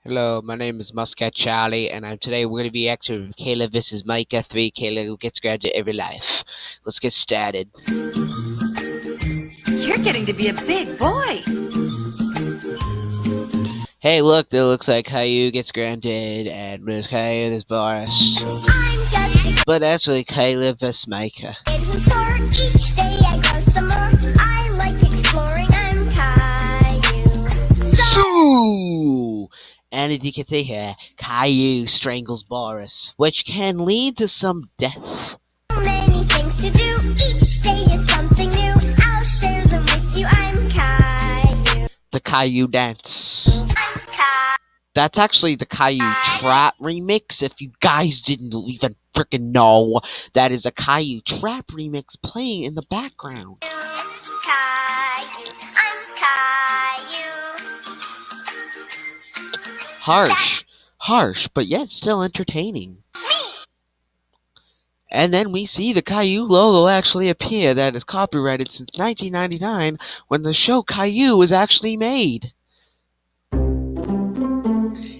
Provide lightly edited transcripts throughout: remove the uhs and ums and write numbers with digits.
Hello, my name is MuskratCharlie, and today we're going to be acting Caillou vs. Micah 3. Caillou gets granted every life. Let's get started. You're getting to be a big boy. Hey, look, it looks like Caillou gets granted, and there's Caillou, there's Boris. But actually, Caillou vs. Micah. Each day I go some more. I like exploring. I'm Caillou. So, and as you can see here, Caillou strangles Boris, which can lead to some death. So many things to do. Each day is something new. I'll share them with you. I'm Caillou. The Caillou dance. I'm Caillou. That's actually the Caillou Trap remix. If you guys didn't even freaking know, that is a Caillou Trap remix playing in the background. Caillou. I'm Caillou. Harsh, but yet still entertaining. And then we see the Caillou logo actually appear that is copyrighted since 1999 when the show Caillou was actually made.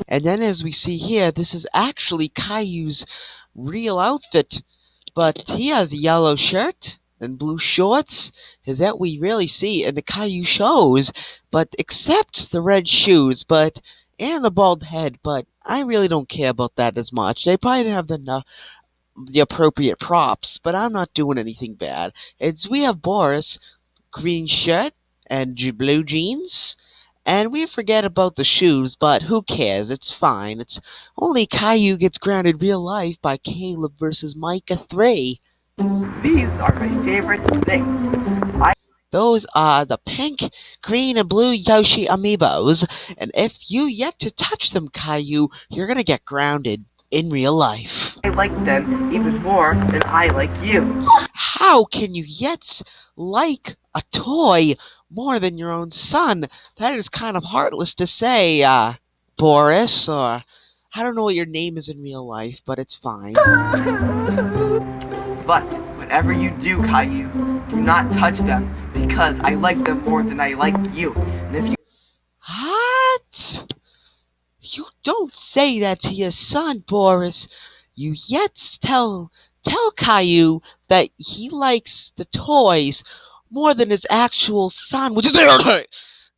And then as we see here, this is actually Caillou's real outfit, but he has a yellow shirt and blue shorts, is that we really see in the Caillou shows, but except the red shoes, and the bald head, but I really don't care about that as much. They probably didn't have the appropriate props, but I'm not doing anything bad. We have Boris, green shirt and blue jeans, and we forget about the shoes, but who cares? It's fine. It's only Caillou gets grounded real life by Caleb versus Micah 3. These are my favorite things. Those are the pink, green, and blue Yoshi amiibos, and if you yet to touch them, Caillou, you're gonna get grounded in real life. I like them even more than I like you. How can you yet like a toy more than your own son? That is kind of heartless to say, Boris, or I don't know what your name is in real life, but it's fine. But whatever you do, Caillou, do not touch them because I like them more than I like you. And if you What? You don't say that to your son, Boris. You yet tell Caillou that he likes the toys more than his actual son, which is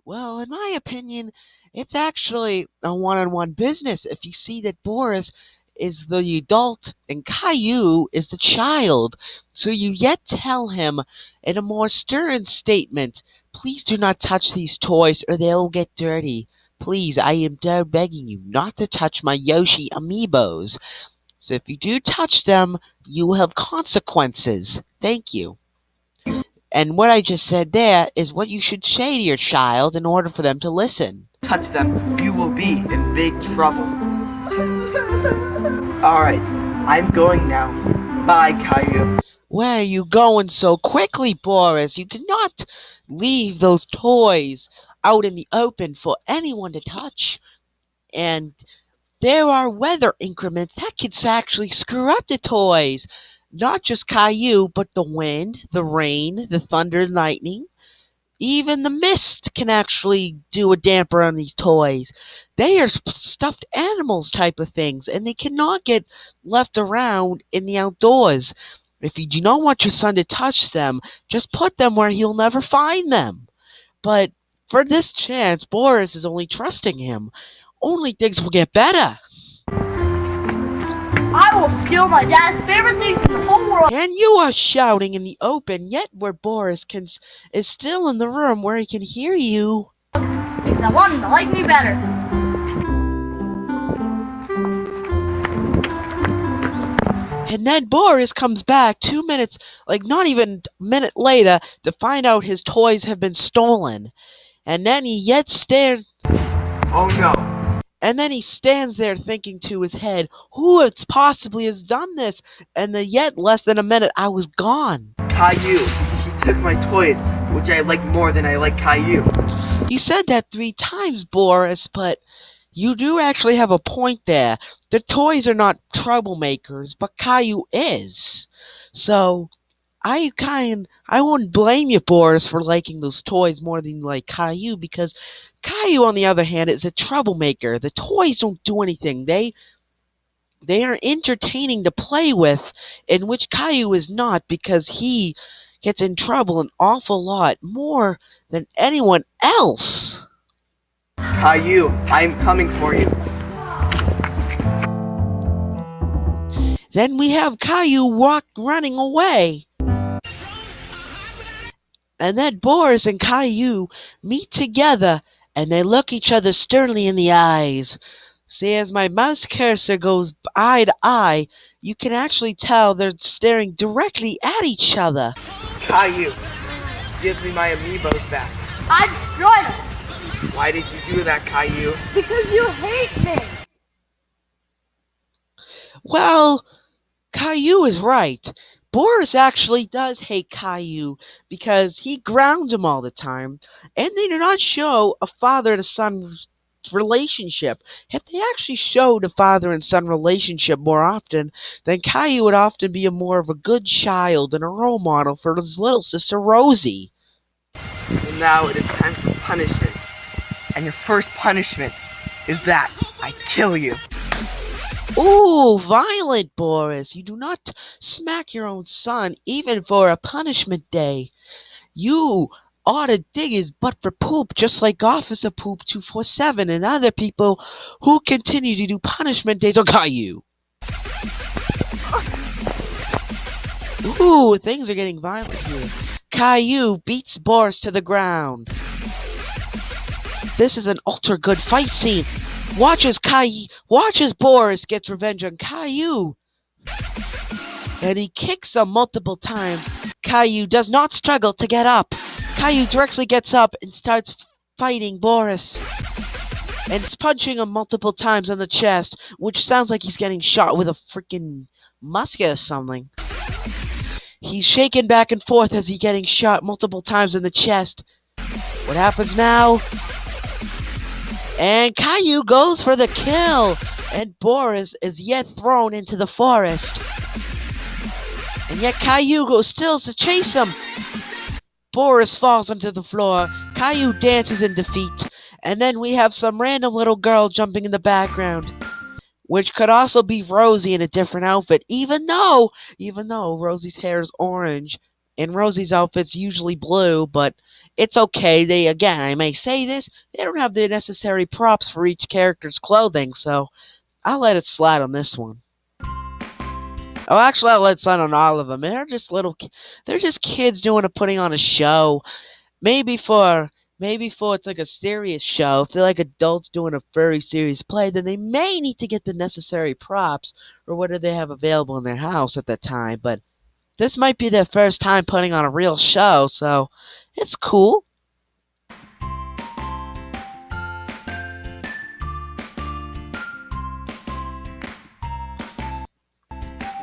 well, in my opinion, it's actually a one-on-one business. If you see that Boris is the adult and Caillou is the child, so you yet tell him in a more stern statement, please do not touch these toys or they'll get dirty. Please, I am begging you not to touch my Yoshi amiibos. So if you do touch them, you will have consequences. Thank you. And what I just said there is what you should say to your child in order for them to listen. touch them, you will be in big trouble. Alright, I'm going now. Bye, Caillou. Where are you going so quickly, Boris? You cannot leave those toys out in the open for anyone to touch. And there are weather increments that could actually screw up the toys. Not just Caillou, but the wind, the rain, the thunder and lightning. Even the mist can actually do a damper on these toys. They are stuffed animals type of things, and they cannot get left around in the outdoors. If you do not want your son to touch them, just put them where he'll never find them. But for this chance, Boris is only trusting him. Only things will get better. I will steal my dad's favorite things in the whole world. And you are shouting in the open, yet where Boris is still in the room where he can hear you. Because I want him to like me better. And then Boris comes back 2 minutes, like not even a minute later, to find out his toys have been stolen. And then he yet stares. Oh no. And then he stands there thinking to his head, who possibly has done this? And then yet less than a minute, I was gone. Caillou, he took my toys, which I like more than I like Caillou. You said that 3 times, Boris, but you do actually have a point there. The toys are not troublemakers, but Caillou is. So, I wouldn't blame you, Boris, for liking those toys more than you like Caillou, because Caillou, on the other hand, is a troublemaker. The toys don't do anything. They are entertaining to play with, in which Caillou is not, because he gets in trouble an awful lot more than anyone else. Caillou, I'm coming for you. Then we have Caillou running away. And then Boris and Caillou meet together, and they look each other sternly in the eyes. See, as my mouse cursor goes eye to eye, you can actually tell they're staring directly at each other. Caillou, give me my amiibos back. I destroyed them Why did you do that, Caillou? because you hate me. Well, Caillou is right. Boris actually does hate Caillou because he grounds him all the time, and they do not show a father to son relationship. If they actually showed a father and son relationship more often, then Caillou would often be more of a good child and a role model for his little sister Rosie. And now it is time for punishment. And your first punishment is that I kill you. Ooh, violent, Boris. You do not smack your own son even for a punishment day. You ought to dig his butt for poop, just like Officer Poop 247 and other people who continue to do punishment days on Caillou. Ooh, things are getting violent here. Caillou beats Boris to the ground. This is an ultra good fight scene. Watch as Boris gets revenge on Caillou. And he kicks him multiple times. Caillou does not struggle to get up. Caillou directly gets up and starts fighting Boris. And is punching him multiple times on the chest, which sounds like he's getting shot with a freaking musket or something. He's shaking back and forth as he's getting shot multiple times in the chest. What happens now? And Caillou goes for the kill. And Boris is yet thrown into the forest. And yet Caillou goes still to chase him. Boris falls onto the floor. Caillou dances in defeat. And then we have some random little girl jumping in the background, which could also be Rosie in a different outfit, even though Rosie's hair is orange and Rosie's outfit's usually blue, but it's okay. I may say this, they don't have the necessary props for each character's clothing, so I'll let it slide on this one. Oh, actually, I'll let it slide on all of them. They're just kids putting on a show. Maybe for it's like a serious show. If they're like adults doing a very serious play, then they may need to get the necessary props or whatever they have available in their house at that time. But this might be their first time putting on a real show, so it's cool.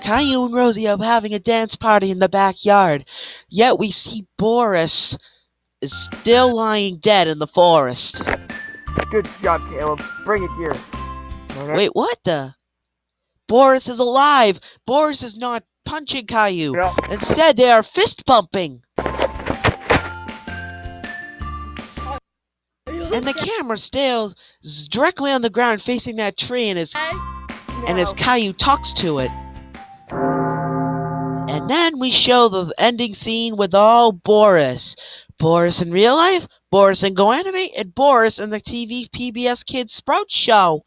Caillou and Rosie are having a dance party in the backyard, yet we see Boris is still lying dead in the forest. Good job, Caleb. Bring it here. Wait, what the? Boris is alive! Boris is not punching Caillou. Yeah. Instead, they are fist bumping. And the camera stays directly on the ground facing that tree, and as Caillou talks to it. And then we show the ending scene with all Boris. Boris in real life, Boris in Go Animate, and Boris in the TV PBS Kids Sprout Show.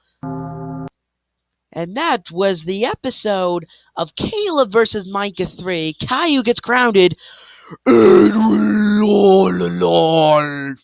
And that was the episode of Caleb vs. Micah 3. Caillou gets grounded, and we all alive.